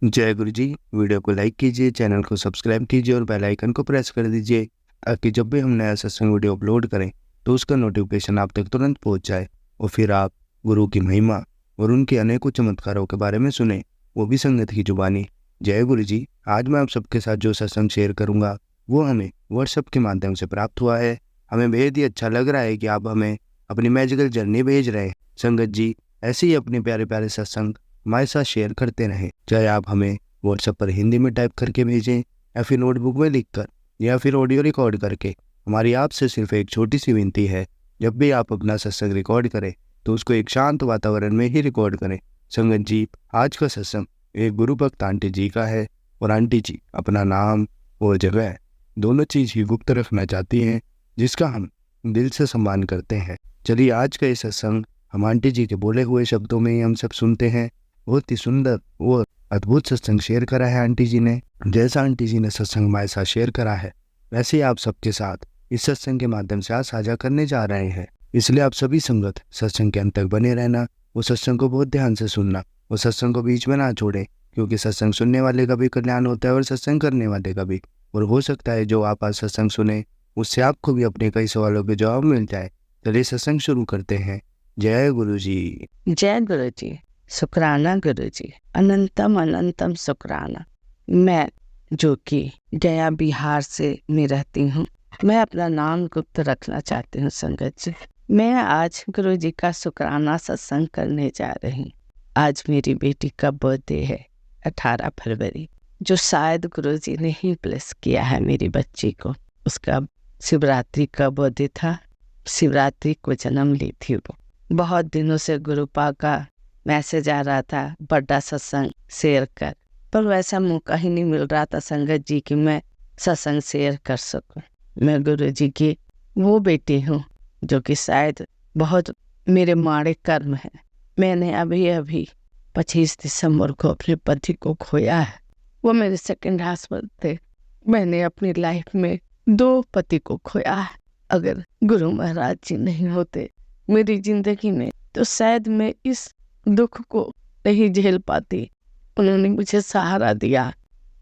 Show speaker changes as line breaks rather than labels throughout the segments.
जय गुरु जी। वीडियो को लाइक कीजिए, चैनल को सब्सक्राइब कीजिए और बेल आइकन को प्रेस कर दीजिए ताकि जब भी हम नया सत्संग वीडियो अपलोड करें तो उसका नोटिफिकेशन आप तक तुरंत पहुंच जाए और फिर आप गुरु की महिमा और उनके अनेकों चमत्कारों के बारे में सुने, वो भी संगत की जुबानी। जय गुरु जी। आज मैं आप सबके साथ जो सत्संग शेयर करूँगा वो हमें व्हाट्सएप के माध्यम से प्राप्त हुआ है। हमें बेहद ही अच्छा लग रहा है कि आप हमें अपनी मैजिकल जर्नी भेज रहे हैं। संगत जी ऐसे ही अपने प्यारे प्यारे सत्संग हमारे साथ शेयर करते रहें। चाहे आप हमें व्हाट्सएप पर हिंदी में टाइप करके भेजें या फिर नोटबुक में लिखकर या फिर ऑडियो रिकॉर्ड करके। हमारी आपसे सिर्फ एक छोटी सी विनती है, जब भी आप अपना सत्संग रिकॉर्ड करें तो उसको एक शांत वातावरण में ही रिकॉर्ड करें। संगत जी आज का सत्संग एक गुरु भक्त आंटी जी का है और आंटी जी अपना नाम और जगह दोनों चीज़ ही गुप्त रखना चाहती हैं, जिसका हम दिल से सम्मान करते हैं। चलिए आज का ये सत्संग हम आंटी जी के बोले हुए शब्दों में ही हम सब सुनते हैं। बहुत ही सुंदर और अद्भुत सत्संग शेयर करा है आंटी जी ने। जैसा आंटी जी ने सत्संग हमारे साथ शेयर करा है वैसे ही आप सबके साथ इस सत्संग के माध्यम से आज साझा करने जा रहे हैं। इसलिए आप सभी संगत सत्संग के अंत तक बने रहना, वो सत्संग को बहुत ध्यान से सुनना, वो सत्संग को बीच में ना छोड़ें, क्योंकि सत्संग सुनने वाले का भी कल्याण होता है और सत्संग करने वाले का भी। और हो सकता है जो आप आज सत्संग सुने उससे आपको भी अपने कई सवालों के जवाब मिल जाए। चलिए सत्संग शुरू करते हैं। जय गुरु जी।
जय गुरु जी। शुक्राना गुरु जी, अनंतम अनंतम शुक्राना। मैं जो कि गया बिहार से मैं रहती हूँ, मैं अपना नाम गुप्त रखना चाहती हूँ। संगत जी मैं आज गुरु जी का शुक्राना सत्संग करने जा रही हूँ। आज मेरी बेटी का बर्थडे है 18 फरवरी, जो शायद गुरु जी ने ही ब्लेस किया है मेरी बच्ची को। उसका शिवरात्रि का बर्थडे था, शिवरात्रि को जन्म ली थी वो। बहुत दिनों से गुरुपा का मैसेज आ रहा था बड़ा सत्संग शेयर कर, पर वैसा मौका ही नहीं मिल रहा था संगत जी कि मैं सत्संग शेयर कर सकूं। मैं गुरु जी की वो बेटी हूँ जो कि शायद बहुत मेरे माड़े कर्म है। मैंने अभी 25 दिसंबर को अपने पति को खोया है। वो मेरे सेकंड हस्बैंड थे। मैंने अपनी लाइफ में 2 पति को खोया है। अगर गुरु महाराज जी नहीं होते मेरी जिंदगी में तो शायद मैं इस दुख को नहीं झेल पाती। उन्होंने मुझे सहारा दिया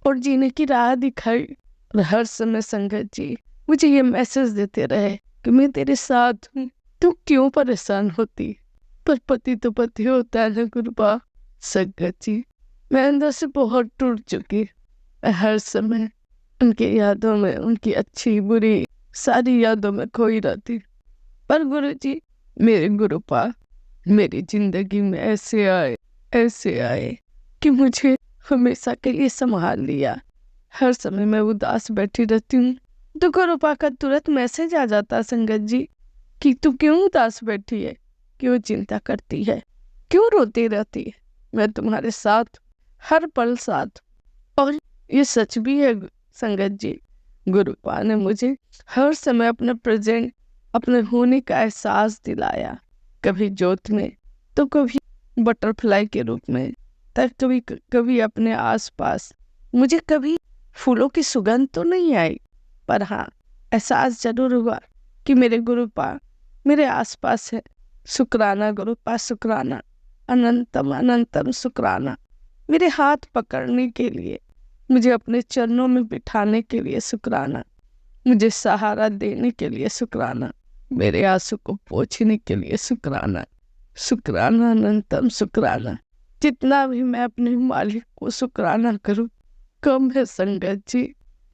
और जीने की राह दिखाई। और हर समय संगत जी मुझे ये मैसेज देते रहे कि मैं तेरे साथ हूँ, तू क्यों परेशान होती। पर पति तो पति होता है ना गुरुपा। संगत जी मैं अंदर से बहुत टूट चुकी। मैं हर समय उनकी यादों में, उनकी अच्छी बुरी सारी यादों में खोई रहती। पर गुरु जी मेरे गुरुपा मेरी जिंदगी में ऐसे आए कि मुझे हमेशा के लिए संभाल लिया। हर समय मैं उदास बैठी रहती हूँ तो गुरुपा का तुरंत मैसेज आ जाता संगत जी कि तू क्यों उदास बैठी है, क्यों चिंता करती है, क्यों रोती रहती है। मैं तुम्हारे साथ हर पल साथ। और ये सच भी है संगत जी, गुरुपा ने मुझे हर समय अपने प्रेजेंट, अपने होने का एहसास दिलाया। कभी जोत में तो कभी बटरफ्लाई के रूप में, तब कभी अपने आसपास। मुझे कभी फूलों की सुगंध तो नहीं आई, पर हाँ एहसास जरूर हुआ कि मेरे गुरुपा मेरे आसपास है। शुक्राना गुरुपा, शुक्राना, अनंतम अनंतम शुक्राना। मेरे हाथ पकड़ने के लिए, मुझे अपने चरणों में बिठाने के लिए शुक्राना, मुझे सहारा देने के लिए शुक्राना, मेरे आंसू को पोंछने के लिए शुक्राना। शुक्राना अनंतम शुक्राना। जितना भी मैं अपने मालिक को शुक्राना करूं कम है संगत जी।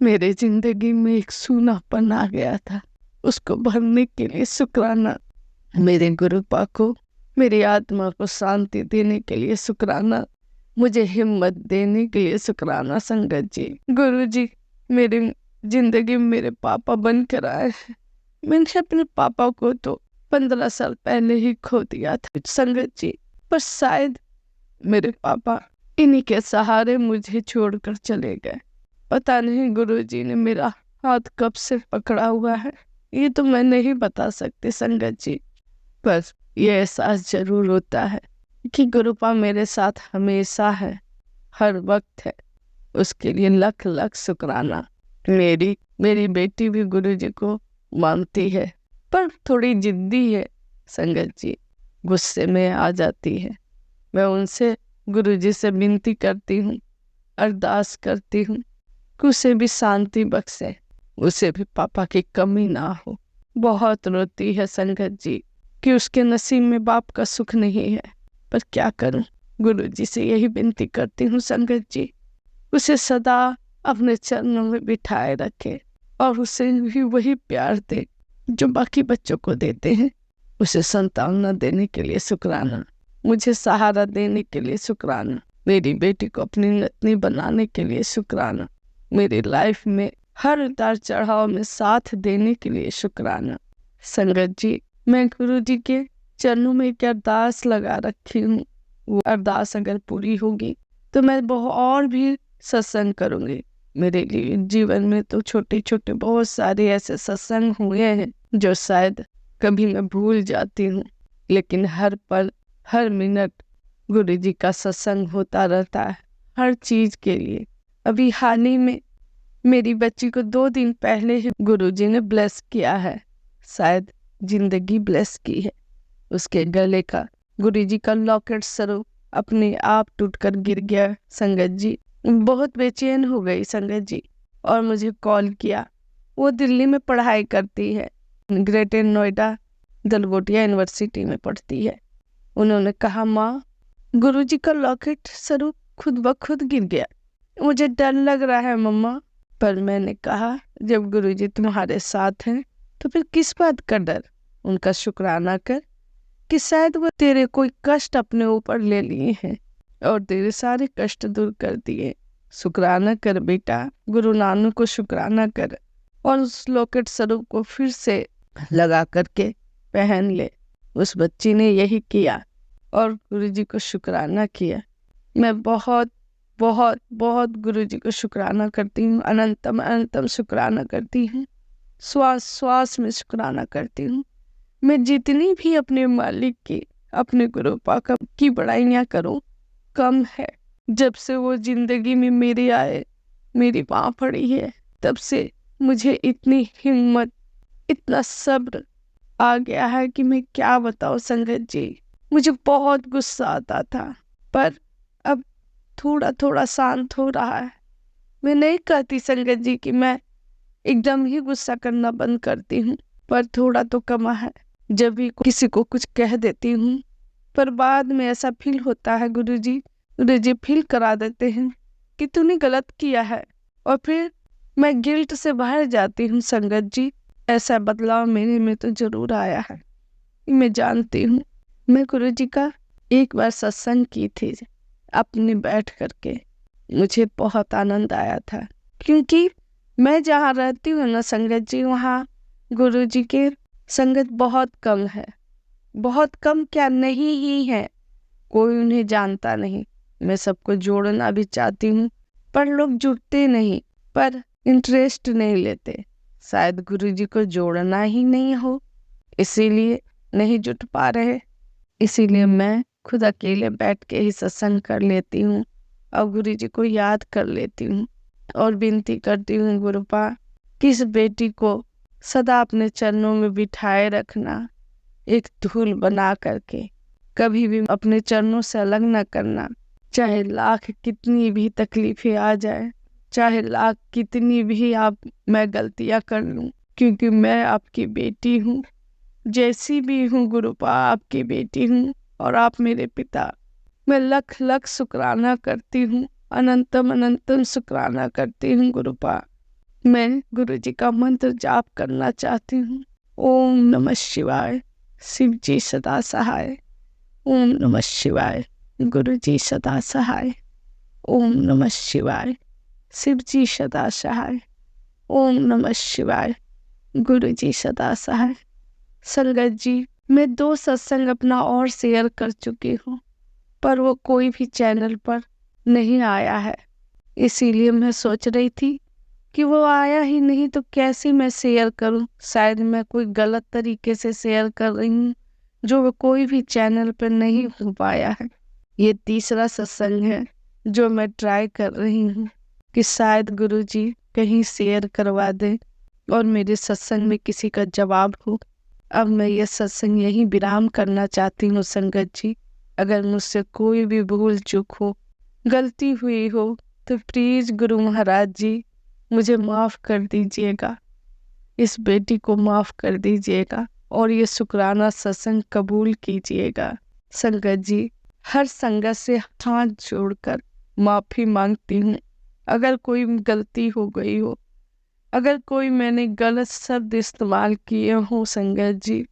मेरे जिंदगी में एक सूनापन आ गया था, उसको भरने के लिए शुक्राना। मेरे गुरुपा को, मेरी आत्मा को शांति देने के लिए शुक्राना, मुझे हिम्मत देने के लिए शुक्राना। संगत जी गुरु जी मेरी जिंदगी में मेरे पापा बनकर आए हैं। मैंने अपने पापा को तो 15 साल पहले ही खो दिया था संगत जी, पर शायद मेरे पापा इन्हीं के सहारे मुझे छोड़कर चले गए। पता नहीं गुरुजी ने मेरा हाथ कब से पकड़ा हुआ है, ये तो मैं नहीं बता सकती संगत जी। पर यह एहसास जरूर होता है कि गुरुपा मेरे साथ हमेशा है, हर वक्त है। उसके लिए लख लख शुक्राना। मेरी बेटी भी गुरुजी को मानती है, पर थोड़ी जिद्दी है संगत जी, गुस्से में आ जाती है। मैं उनसे गुरुजी से विनती करती हूँ अरदास करती हूँ कि उसे भी शांति बख्शे, उसे भी पापा की कमी ना हो। बहुत रोती है संगत जी कि उसके नसीब में बाप का सुख नहीं है, पर क्या करूं। गुरुजी से यही विनती करती हूँ संगत जी, उसे सदा अपने चरणों में बिठाए रखे और उसे भी वही प्यार दे जो बाकी बच्चों को देते हैं। उसे संतान न देने के लिए शुक्राना, मुझे सहारा देने के लिए शुक्राना, मेरी बेटी को अपनी नतनी बनाने के लिए शुक्राना, मेरी लाइफ में हर उतार चढ़ाव में साथ देने के लिए शुक्राना। संगत जी, मैं गुरु जी के चरणों में एक अरदास लगा रखी हूँ। वो अरदास अगर पूरी होगी तो मैं बहुत और भी सत्संग करूँगी। मेरे लिए जीवन में तो छोटे छोटे बहुत सारे ऐसे सत्संग हुए हैं जो शायद कभी मैं भूल जाती हूँ, लेकिन हर पल हर मिनट गुरु जी का सत्संग होता रहता है हर चीज के लिए। अभी हाल ही में मेरी बच्ची को 2 दिन पहले ही गुरु जी ने ब्लेस किया है, शायद जिंदगी ब्लेस की है। उसके गले का गुरु जी का लॉकेट स्वरूप अपने आप टूटकर गिर गया संगत जी। बहुत बेचैन हो गई संगत जी और मुझे कॉल किया। वो दिल्ली में पढ़ाई करती है, ग्रेटर नोएडा दलगोटिया यूनिवर्सिटी में पढ़ती है। उन्होंने कहा, माँ गुरुजी का लॉकेट स्वरूप खुद ब खुद गिर गया, मुझे डर लग रहा है मम्मा। पर मैंने कहा, जब गुरुजी तुम्हारे साथ हैं तो फिर किस बात का डर। उनका शुक्राना कर कि शायद वो तेरे कोई कष्ट अपने ऊपर ले लिए हैं और तेरे सारे कष्ट दूर कर दिए। शुक्राना कर बेटा, गुरु नानक को शुक्राना कर और उस लॉकेट स्वरूप को फिर से लगा करके पहन ले। उस बच्ची ने यही किया और गुरुजी को शुक्राना किया। मैं बहुत बहुत बहुत गुरुजी को शुक्राना करती हूँ, अनंतम अनंतम शुक्राना करती हूँ, श्वास श्वास में शुक्राना करती हूँ। मैं जितनी भी अपने मालिक की, अपने गुरु पाक की बड़ाइयाँ करूँ कम है। जब से वो जिंदगी में मेरे आए, मेरी माँ पड़ी है, तब से मुझे इतनी हिम्मत, इतना सब्र आ गया है कि मैं क्या बताऊं संगत जी। मुझे बहुत गुस्सा आता था, पर अब थोड़ा थोड़ा शांत हो रहा है। मैं नहीं कहती संगत जी कि मैं एकदम ही गुस्सा करना बंद करती हूँ, पर थोड़ा तो कमा है। जब भी किसी को कुछ कह देती हूँ, पर बाद में ऐसा फील होता है गुरुजी फील करा देते हैं कि तूने गलत किया है, और फिर मैं गिल्ट से बाहर जाती हूँ संगत जी। ऐसा बदलाव मेरे में तो जरूर आया है, मैं जानती हूँ। मैं गुरुजी का एक बार सत्संग की थी अपने बैठ करके, मुझे बहुत आनंद आया था, क्योंकि मैं जहाँ रहती हूँ ना संगत जी, वहाँ गुरुजी के संगत बहुत कम है। बहुत कम क्या, नहीं ही है, कोई उन्हें जानता नहीं। मैं सबको जोड़ना भी चाहती हूँ, पर लोग जुड़ते नहीं, पर इंटरेस्ट नहीं लेते। शायद गुरुजी को जोड़ना ही नहीं हो, इसीलिए नहीं जुट पा रहे। इसीलिए मैं खुद अकेले बैठ के ही सत्संग कर लेती हूँ और गुरुजी को याद कर लेती हूँ और विनती करती हूँ, गुरुपा किस बेटी को सदा अपने चरणों में बिठाए रखना, एक धूल बना करके कभी भी अपने चरणों से अलग न करना। चाहे लाख कितनी भी तकलीफें आ जाए, चाहे लाख कितनी भी मैं गलतियां कर लूं, क्योंकि मैं आपकी बेटी हूँ, जैसी भी हूँ गुरुपा आपकी बेटी हूँ और आप मेरे पिता। मैं लख लख शुक्राना करती हूँ, अनंतम अनंतम शुक्राना करती हूँ गुरुपा। मैं गुरुजी का मंत्र जाप करना चाहती हूँ। ओम नमः शिवाय, शिव जी सदा सहाय। ओम नमः शिवाय, गुरुजी सदा सहाय। ओम नमः शिवाय, शिव जी सदा सहाय। ओम नमः शिवाय, गुरुजी सदा सहाय। संगत जी, मैं 2 सत्संग अपना और शेयर कर चुकी हूँ, पर वो कोई भी चैनल पर नहीं आया है। इसीलिए मैं सोच रही थी कि वो आया ही नहीं तो कैसे मैं शेयर करूं। शायद मैं कोई गलत तरीके से शेयर कर रही हूँ, जो वो कोई भी चैनल पर नहीं हो पाया है। ये तीसरा सत्संग है जो मैं ट्राई कर रही हूँ कि शायद गुरुजी कहीं शेयर करवा दे और मेरे सत्संग में किसी का जवाब हो। अब मैं ये सत्संग यहीं विराम करना चाहती हूँ संगत जी। अगर मुझसे कोई भी भूल चूक हो, गलती हुई हो, तो प्लीज गुरु महाराज जी मुझे माफ कर दीजिएगा, इस बेटी को माफ कर दीजिएगा और ये शुक्राना सत्संग कबूल कीजिएगा। संगत जी, हर संगत से हाथ जोड़कर माफी मांगती हूँ अगर कोई गलती हो गई हो, अगर कोई मैंने गलत शब्द इस्तेमाल किए हो संगत जी,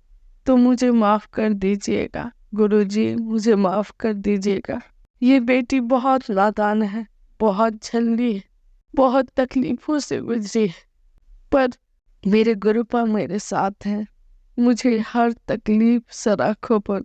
तो मुझे माफ कर दीजिएगा। गुरु जी मुझे माफ कर दीजिएगा। ये बेटी बहुत नादान है, बहुत झल्ली है, बहुत तकलीफों से गुजरी है, पर मेरे गुरुपा मेरे साथ हैं। मुझे हर तकलीफ सराखों पर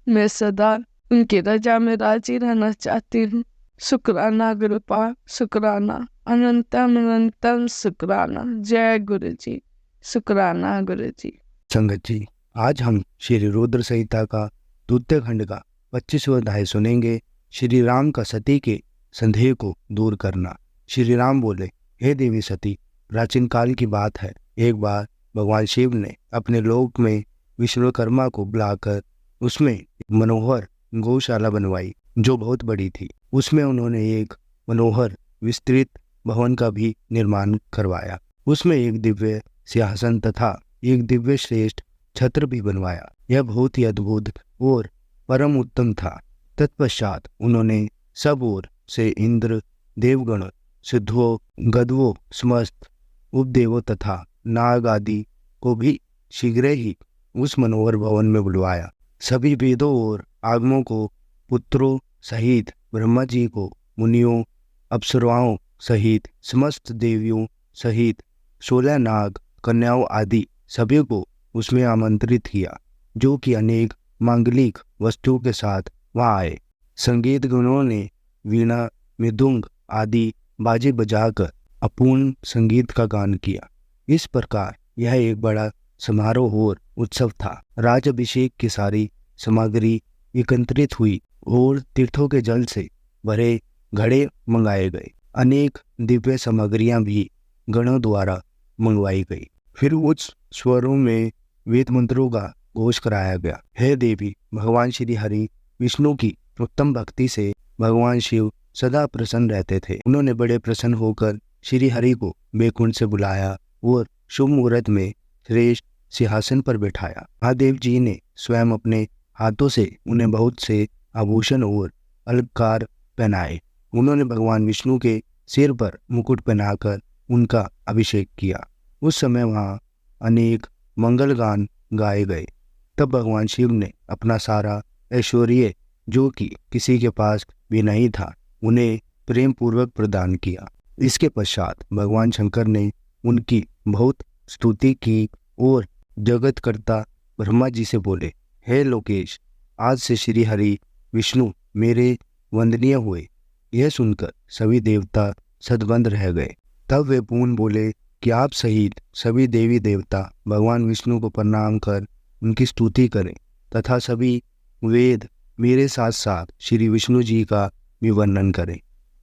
मैं सदा उनकी रजा में राजी रहना चाहती हूँ। शुक्राना गुरुपा, शुक्राना, अनंतम अनंतम शुक्राना। जय गुरु जी, शुक्राना गुरु जी।
संगत जी, आज हम श्री रुद्र संहिता का द्वितीय खंड का 25वां अध्याय सुनेंगे। श्री राम का सती के संदेह को दूर करना। श्री राम बोले, हे देवी सती, प्राचीन काल की बात है, एक बार भगवान शिव ने अपने लोक में विश्वकर्मा को बुलाकर उसमें एक मनोहर गौशाला बनवाई जो बहुत बड़ी थी। उसमें उन्होंने एक मनोहर विस्तृत भवन का भी निर्माण करवाया। उसमें एक दिव्य सिंहासन तथा एक दिव्य श्रेष्ठ छत्र भी बनवाया। यह बहुत ही अद्भुत और परम उत्तम था। तत्पश्चात उन्होंने सब ओर से इंद्र, देवगण, सिद्धों, गद्धों, समस्त उपदेवों तथा नाग आदि को भी शीघ्र ही उस मनोहर भवन में बुलवाया। सभी वेदों और आगमों को पुत्रों सहित, ब्रह्मा जी को मुनियों, अप्सराओं सहित, समस्त देवियों सहित, 16 नाग, कन्याओं आदि सभी को उसमें आमंत्रित किया, जो कि अनेक मांगलिक वस्तुओं के साथ वहां आए। संगीत गणों ने वीणा, मृदुंग आदि बाजे बजाकर अपूर्ण संगीत का गान किया। इस प्रकार यह एक बड़ा समारोह और उत्सव था। राज अभिषेक की सारी सामग्री एकत्रित हुई और तीर्थों के जल से भरे घड़े मंगाए गए। अनेक दिव्य सामग्रियां भी गणों द्वारा मंगवाई गई। फिर उच्च स्वरों में वेद मंत्रों का घोष कराया गया। हे देवी, भगवान श्री हरि विष्णु की उत्तम भक्ति से भगवान शिव सदा प्रसन्न रहते थे। उन्होंने बड़े प्रसन्न होकर श्री हरि को बैकुंठ से बुलाया और शुभ मुहूर्त में श्रेष्ठ सिंहासन पर बैठाया। महादेव जी ने स्वयं अपने हाथों से उन्हें बहुत से आभूषण और अलंकार पहनाए। उन्होंने भगवान विष्णु के सिर पर मुकुट पहनाकर उनका अभिषेक किया। उस समय वहाँ अनेक मंगल गान गाए गए। तब भगवान शिव ने अपना सारा ऐश्वर्य, जो कि किसी के पास भी नहीं था, उन्हें प्रेम पूर्वक प्रदान किया। इसके पश्चात भगवान शंकर ने उनकी बहुत स्तुति की और जगतकर्ता ब्रह्मा जी से बोले, हे लोकेश, आज से श्री हरि विष्णु मेरे वंदनीय हुए। यह सुनकर सभी देवता सदबंद रह गए। तब वे पूर्ण बोले कि आप सहित सभी देवी देवता भगवान विष्णु को प्रणाम कर उनकी स्तुति करें तथा सभी वेद मेरे साथ साथ श्री विष्णु जी का भी वर्णन करें।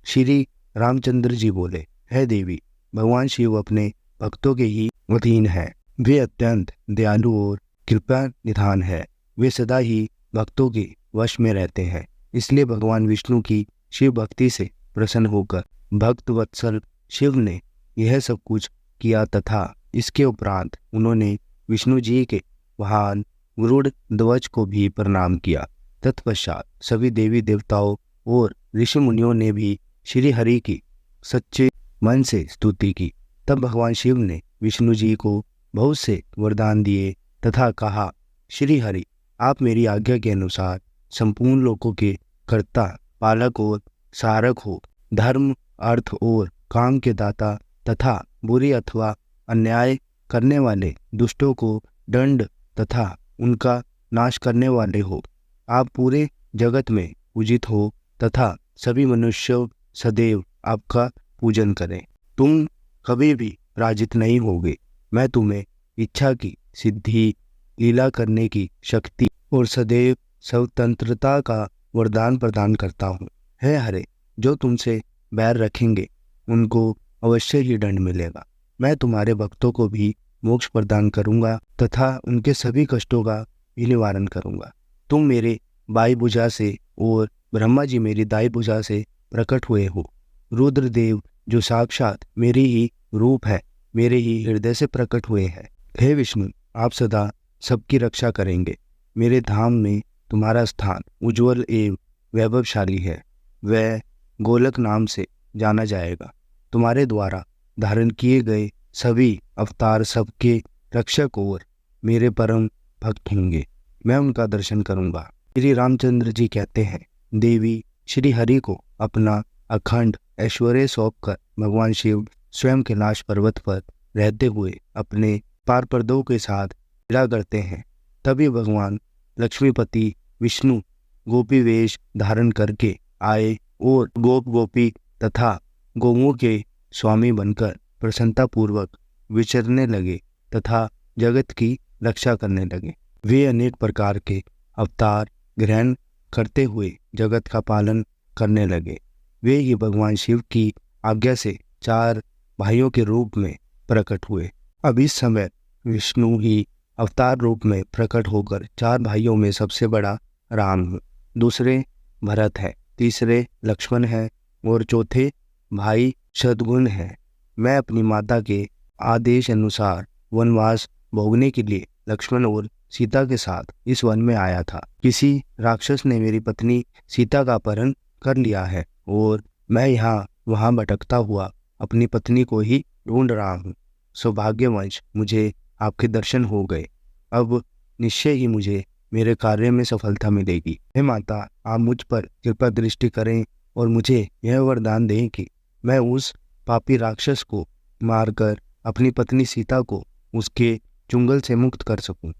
श्री रामचंद्र जी बोले, हे देवी, भगवान शिव अपने भक्तों के ही अधीन है। वे अत्यंत दयालु और कृपा निधान है। वे सदा ही भक्तों के वश में रहते हैं। इसलिए भगवान विष्णु की शिव भक्ति से प्रसन्न होकर भक्त वत्सल शिव ने यह सब कुछ किया तथा इसके उपरांत उन्होंने विष्णु जी के वाहन गरुड़ ध्वज को भी प्रणाम किया। तत्पश्चात सभी देवी देवताओं और ऋषि मुनियों ने भी श्री हरि की सच्चे मन से स्तुति की। तब भगवान शिव ने विष्णु जी को बहुत से वरदान दिए तथा कहा, श्री हरि, आप मेरी आज्ञा के अनुसार संपूर्ण लोकों के कर्ता, पालक और सारक हो। धर्म, अर्थ और काम के दाता तथा बुरी अथवा अन्याय करने वाले दुष्टों को दंड तथा उनका नाश करने वाले हो। आप पूरे जगत में पूजित हो तथा सभी मनुष्य सदैव आपका पूजन करें। तुम कभी भी पराजित नहीं होगे। मैं तुम्हें इच्छा की सिद्धि, लीला करने की शक्ति और सदैव स्वतंत्रता का वरदान प्रदान करता हूँ। हे हरे, जो तुमसे बैर रखेंगे उनको अवश्य ही दंड मिलेगा। मैं तुम्हारे भक्तों को भी मोक्ष प्रदान करूंगा तथा उनके सभी कष्टों का भी निवारण करूंगा। तुम मेरे बाई भुजा से और ब्रह्मा जी मेरी दाई भुजा से प्रकट हुए हो। रुद्रदेव जो साक्षात मेरी ही रूप है, मेरे ही हृदय से प्रकट हुए हैं। हे विष्णु, आप सदा सबकी रक्षा करेंगे। मेरे धाम में तुम्हारा स्थान उज्ज्वल एवं वैभवशाली है। वह गोलक नाम से जाना जाएगा। तुम्हारे द्वारा धारण किए गए सभी अवतार सबके रक्षक और मेरे परम भक्त होंगे। मैं उनका दर्शन करूंगा। श्री रामचंद्र जी कहते हैं, देवी श्री हरि को अपना अखंड ऐश्वर्य सौंपकर भगवान शिव स्वयं कैलाश पर्वत पर रहते हुए अपने पार्षदों के साथ क्रीड़ा करते हैं। तभी भगवान लक्ष्मीपति विष्णु गोपी वेश धारण करके आए और गोपी तथा गौओं के स्वामी बनकर प्रसन्नतापूर्वक विचरने लगे तथा जगत की रक्षा करने लगे। वे अनेक प्रकार के अवतार ग्रहण करते हुए जगत का पालन करने लगे। वे ही भगवान शिव की आज्ञा से 4 भाइयों के रूप में प्रकट हुए। अब इस समय विष्णु ही अवतार रूप में प्रकट होकर 4 भाइयों में सबसे बड़ा राम है, दूसरे भरत है, तीसरे लक्ष्मण है और चौथे भाई शत्रुघ्न है। मैं अपनी माता के आदेश अनुसार वनवास भोगने के लिए लक्ष्मण और सीता के साथ इस वन में आया था। किसी राक्षस ने मेरी पत्नी सीता का अपहरण कर लिया है और मैं यहाँ वहाँ भटकता हुआ अपनी पत्नी को ही ढूंढ रहा हूँ। सौभाग्यवश मुझे आपके दर्शन हो गए। अब निश्चय ही मुझे मेरे कार्य में सफलता मिलेगी। हे माता, आप मुझ पर कृपा दृष्टि करें और मुझे यह वरदान दें कि मैं उस पापी राक्षस को मारकर अपनी पत्नी सीता को उसके चुंगल से मुक्त कर सकूं।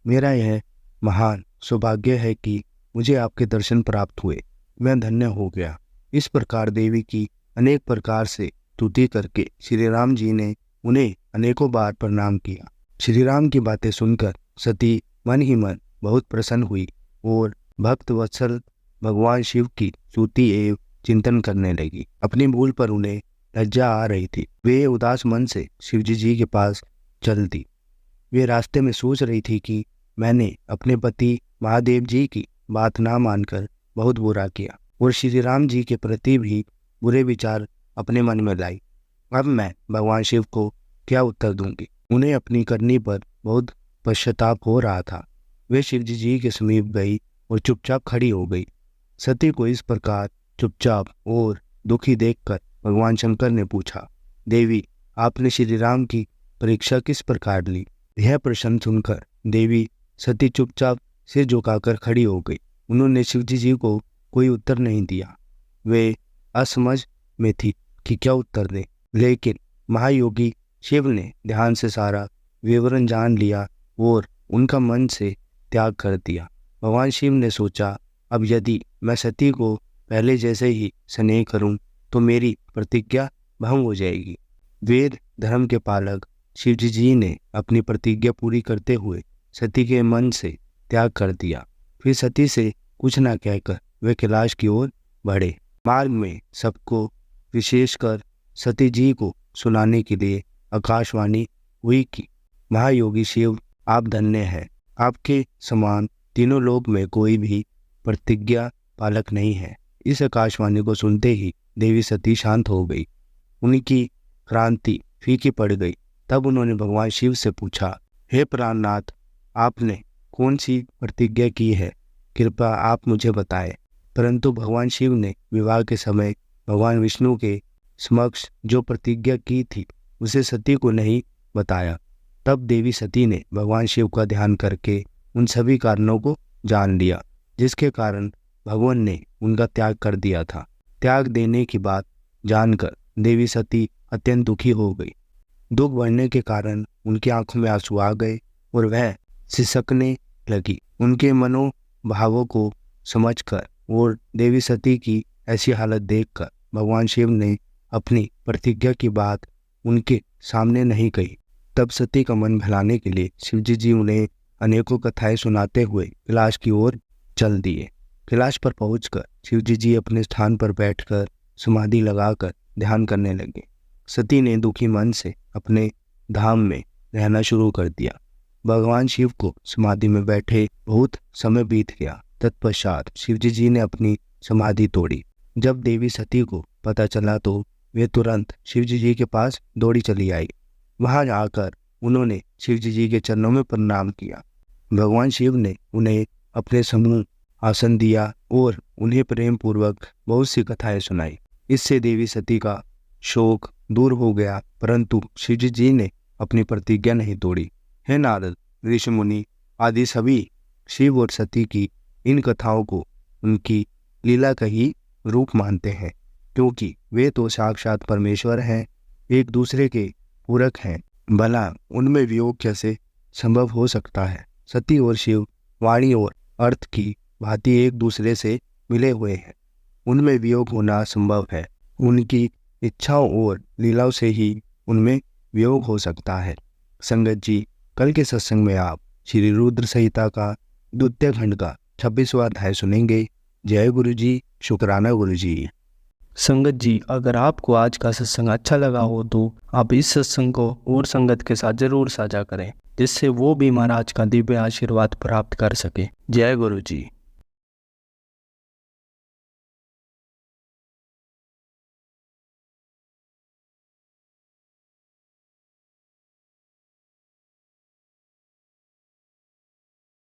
मेरा यह महान सौभाग्य है कि मुझे आपके दर्शन प्राप्त हुए। मैं धन्य हो गया। इस प्रकार देवी की अनेक प्रकार से स्तुति करके श्री राम जी ने उन्हें अनेकों बार प्रणाम किया। श्री राम की बातें सुनकर सती मन ही मन बहुत प्रसन्न हुई और भक्त वत्सल भगवान शिव की स्तुति एवं चिंतन करने लगी। अपनी भूल पर उन्हें लज्जा आ रही थी। वे उदास मन से शिवजी जी के पास चल दी। वे रास्ते में सोच रही थी कि मैंने अपने पति महादेव जी की बात ना मानकर बहुत बुरा किया और श्री राम जी के प्रति भी बुरे विचार अपने मन में लाई। अब मैं भगवान शिव को क्या उत्तर दूंगी। उन्हें अपनी करनी पर बहुत पश्चाताप हो रहा था। वे शिवजी जी के समीप गई और चुपचाप खड़ी हो गई। सती को इस प्रकार चुपचाप और दुखी देखकर भगवान शंकर ने पूछा, देवी, आपने श्री राम की परीक्षा किस प्रकार ली? यह प्रश्न सुनकर देवी सती चुपचाप सिर झुकाकर खड़ी हो गई। उन्होंने शिवजी जी को कोई उत्तर नहीं दिया। वे असमझ में थी कि क्या उत्तर दें, लेकिन महायोगी शिव ने ध्यान से सारा विवरण जान लिया और उनका मन से त्याग कर दिया। भगवान शिव ने सोचा, अब यदि मैं सती को पहले जैसे ही स्नेह करूं तो मेरी प्रतिज्ञा भंग हो जाएगी। वेद धर्म के पालक शिवजी जी ने अपनी प्रतिज्ञा पूरी करते हुए सती के मन से त्याग कर दिया। फिर सती से कुछ न कहकर वे कैलाश की ओर बढ़े। मार्ग में सबको, विशेषकर सती जी को सुनाने के लिए आकाशवाणी हुई कि महायोगी शिव, आप धन्य हैं। आपके समान तीनों लोक में कोई भी प्रतिज्ञा पालक नहीं है। इस आकाशवाणी को सुनते ही देवी सती शांत हो गई। उनकी क्रांति फीकी पड़ गई। तब उन्होंने भगवान शिव से पूछा, हे प्राणनाथ, आपने कौन सी प्रतिज्ञा की है? कृपया आप मुझे बताएं। परंतु भगवान शिव ने विवाह के समय भगवान विष्णु के समक्ष जो प्रतिज्ञा की थी उसे सती को नहीं बताया। तब देवी सती ने भगवान शिव का ध्यान करके उन सभी कारणों को जान लिया जिसके कारण भगवान ने उनका त्याग कर दिया था। त्याग देने की बात जानकर देवी सती अत्यंत दुखी हो गई। दुख बढ़ने के कारण उनकी आंखों में आंसू आ गए और वह सिसकने लगी। उनके मनोभावों को समझकर और देवी सती की ऐसी हालत देखकर भगवान शिव ने अपनी प्रतिज्ञा की बात उनके सामने नहीं कही। तब सती का मन बहलाने के लिए शिवजी जी उन्हें अनेकों कथाएं सुनाते हुए कैलाश की ओर चल दिए। कैलाश पर पहुंचकर शिवजी जी अपने स्थान पर बैठकर समाधि लगाकर ध्यान करने लगे। सती ने दुखी मन से अपने धाम में रहना शुरू कर दिया। भगवान शिव को समाधि में बैठे बहुत समय बीत गया। तत्पश्चात शिवजी जी ने अपनी समाधि तोड़ी। जब देवी सती को पता चला तो वे तुरंत शिवजी जी के पास दौड़ी चली आई। वहां आकर उन्होंने शिवजी जी के चरणों में प्रणाम किया। भगवान शिव ने उन्हें अपने समूह आसन दिया और उन्हें प्रेम पूर्वक बहुत सी कथाएं सुनाई। इससे देवी सती का शोक दूर हो गया, परंतु शिवजी जी ने अपनी प्रतिज्ञा नहीं तोड़ी। हे नारद, ऋषि मुनि आदि सभी शिव और सती की इन कथाओं को उनकी लीला का ही रूप मानते हैं, क्योंकि वे तो साक्षात परमेश्वर हैं, एक दूसरे के पूरक हैं। भला उनमें वियोग कैसे संभव हो सकता है? सती और शिव वाणी और अर्थ की भांति एक दूसरे से मिले हुए हैं, उनमें वियोग होना असंभव है। उनकी इच्छाओं और लीलाओं से ही उनमें वियोग हो सकता है। संगत जी, कल के सत्संग में आप श्री रुद्र संहिता का द्वितीय खंड का 26वां अध्याय सुनेंगे। जय गुरु जी, शुक्राना गुरु जी।
संगत जी, अगर आपको आज का सत्संग अच्छा लगा हो तो आप इस सत्संग को और संगत के साथ जरूर साझा करें, जिससे वो भी महाराज का दिव्य आशीर्वाद प्राप्त कर सके। जय गुरु जी।